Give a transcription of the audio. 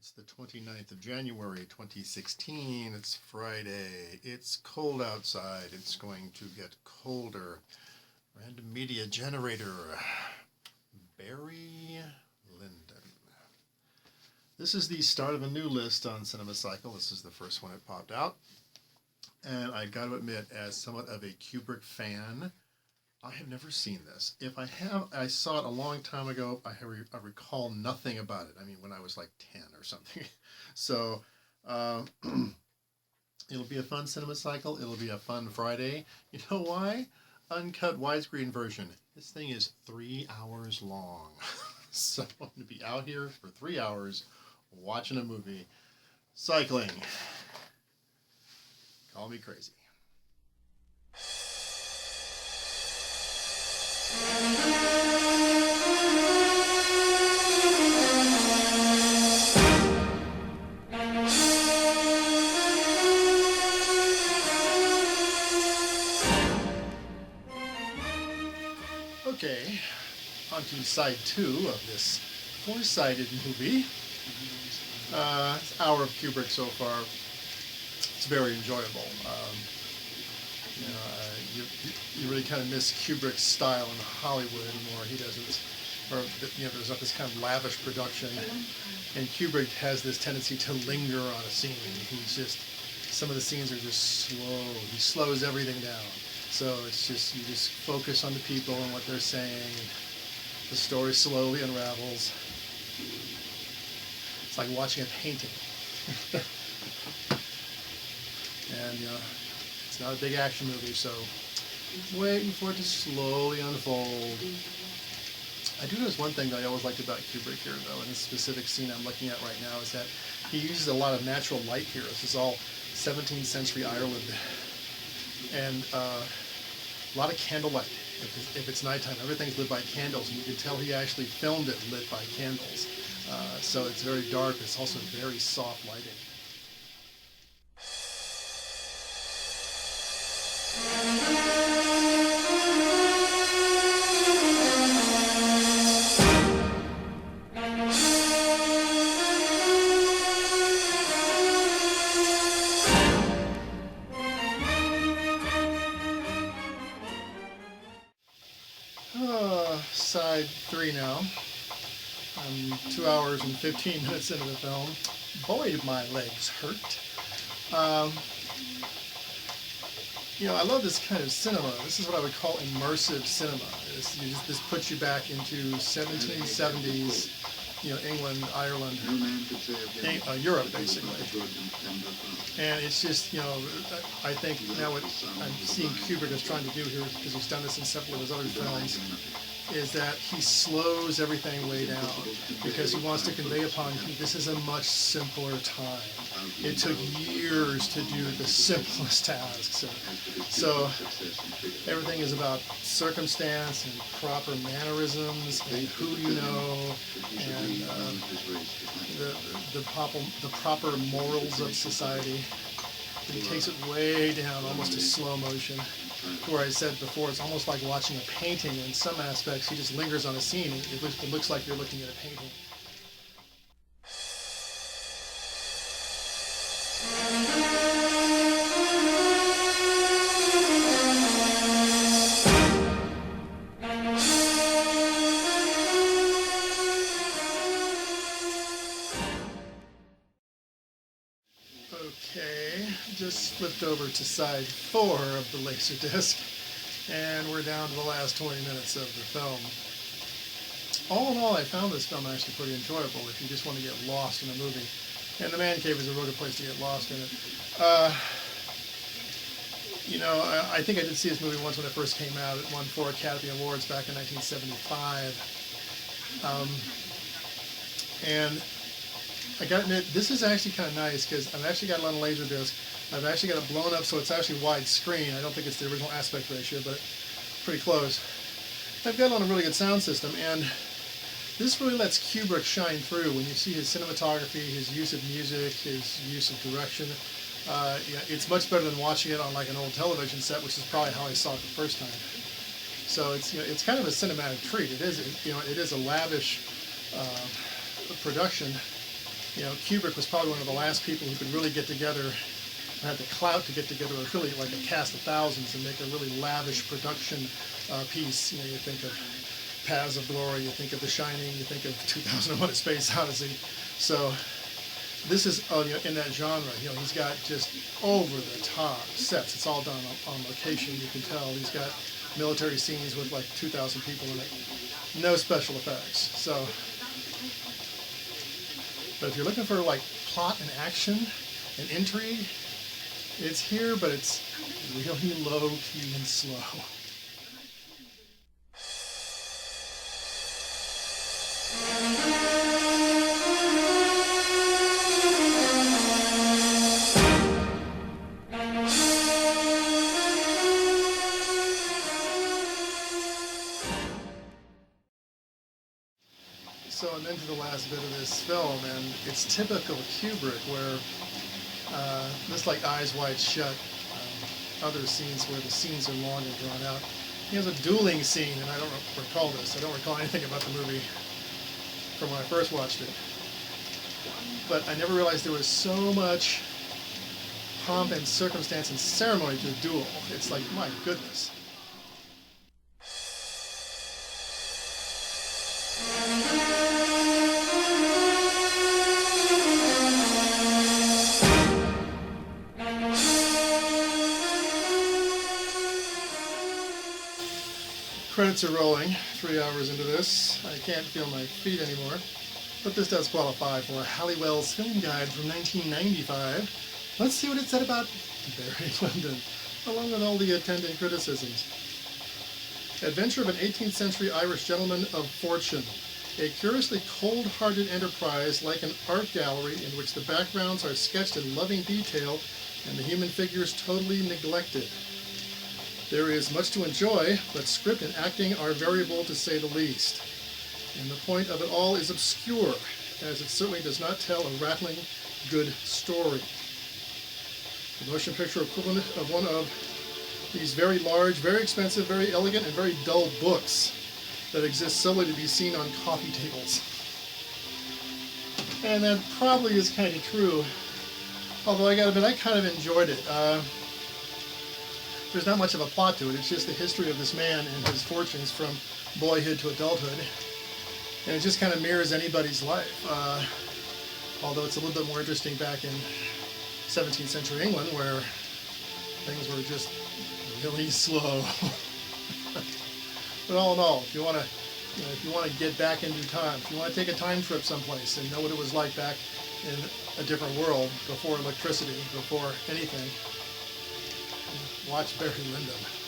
It's the 29th of January, 2016. It's Friday. It's cold outside. It's going to get colder. Random media generator. Barry Lyndon. This is the start of a new list on Cinema Cycle. This is the first one that popped out. And I got to admit, as somewhat of a Kubrick fan, I have never seen this. If I have, I saw it a long time ago. I recall nothing about it. I mean, when I was like 10 or something. So it'll be a fun cinema cycle. It'll be a fun Friday. You know why? Uncut widescreen version. This thing is 3 hours long. So I'm going to be out here for 3 hours watching a movie. Cycling. Call me crazy. Okay, on to side 2 of this four-sided movie. It's an hour of Kubrick so far. It's very enjoyable. You really kind of miss Kubrick's style in Hollywood anymore. He doesn't, or there's not this kind of lavish production. And Kubrick has this tendency to linger on a scene. Some of the scenes are just slow. He slows everything down. So it's just, you just focus on the people and what they're saying. And the story slowly unravels. It's like watching a painting. And it's not a big action movie, so waiting for it to slowly unfold. I do notice one thing that I always liked about Kubrick here, though, in this specific scene I'm looking at right now, is that he uses a lot of natural light here. This is all 17th century Ireland, and a lot of candlelight. If it's nighttime, everything's lit by candles, and you can tell he actually filmed it lit by candles. So it's very dark, but it's also very soft lighting. Side 3 now. I'm 2 hours and 15 minutes into the film. Boy, did my legs hurt. I love this kind of cinema. This is what I would call immersive cinema. This puts you back into 1770s, England, Ireland, Europe, basically. And it's just, I think now what I'm seeing Kubrick is trying to do here, because he's done this in several of his other films, is that he slows everything way down because he wants to convey upon you this is a much simpler time. It took years to do the simplest tasks. So everything is about circumstance and proper mannerisms and who you know and the proper morals of society. And he takes it way down, almost to slow motion. Where I said before, it's almost like watching a painting. In some aspects, he just lingers on a scene. It looks like you're looking at a painting. Okay, just flipped over to side 4 of the Laserdisc, and we're down to the last 20 minutes of the film. All in all, I found this film actually pretty enjoyable if you just want to get lost in a movie. And The Man Cave is a real good place to get lost in it. I think I did see this movie once when it first came out. It won 4 Academy Awards back in 1975. And I gotta admit, this is actually kind of nice because I've actually got it on Laserdisc. I've actually got it blown up so it's actually widescreen. I don't think it's the original aspect ratio, but pretty close. I've got it on a really good sound system, and this really lets Kubrick shine through when you see his cinematography, his use of music, his use of direction. It's much better than watching it on like an old television set, which is probably how I saw it the first time. So it's kind of a cinematic treat. It is a lavish production, You know, Kubrick was probably one of the last people who could really get together, had the clout to get together really like a cast of thousands and make a really lavish production piece. You know, you think of Paths of Glory, you think of The Shining, you think of 2001: A Space Odyssey. So this is you know, in that genre. You know, he's got just over-the-top sets. It's all done on location. You can tell he's got military scenes with like 2,000 people in it. No special effects. So, but if you're looking for like plot and action and intrigue, it's here, but it's really low-key and slow. So, and then to the last bit of this film, and it's typical Kubrick, where just like Eyes Wide Shut, other scenes where the scenes are long and drawn out. He has a dueling scene, and I don't recall this. I don't recall anything about the movie from when I first watched it. But I never realized there was so much pomp and circumstance and ceremony to a duel. It's like, my goodness. Credits are rolling, 3 hours into this. I can't feel my feet anymore, but this does qualify for Halliwell's Film Guide from 1995. Let's see what it said about Barry Lyndon, along with all the attendant criticisms. Adventure of an 18th century Irish gentleman of fortune. A curiously cold-hearted enterprise like an art gallery in which the backgrounds are sketched in loving detail and the human figures totally neglected. There is much to enjoy, but script and acting are variable to say the least. And the point of it all is obscure, as it certainly does not tell a rattling good story. The motion picture equivalent of one of these very large, very expensive, very elegant, and very dull books that exist solely to be seen on coffee tables. And that probably is kind of true, although I gotta admit, I kind of enjoyed it. There's not much of a plot to it. It's just the history of this man and his fortunes from boyhood to adulthood. And it just kind of mirrors anybody's life. Although it's a little bit more interesting back in 17th century England, where things were just really slow. But all in all, if you want to, if you want to get back into time, if you want to take a time trip someplace and know what it was like back in a different world, before electricity, before anything, watch Barry Lyndon.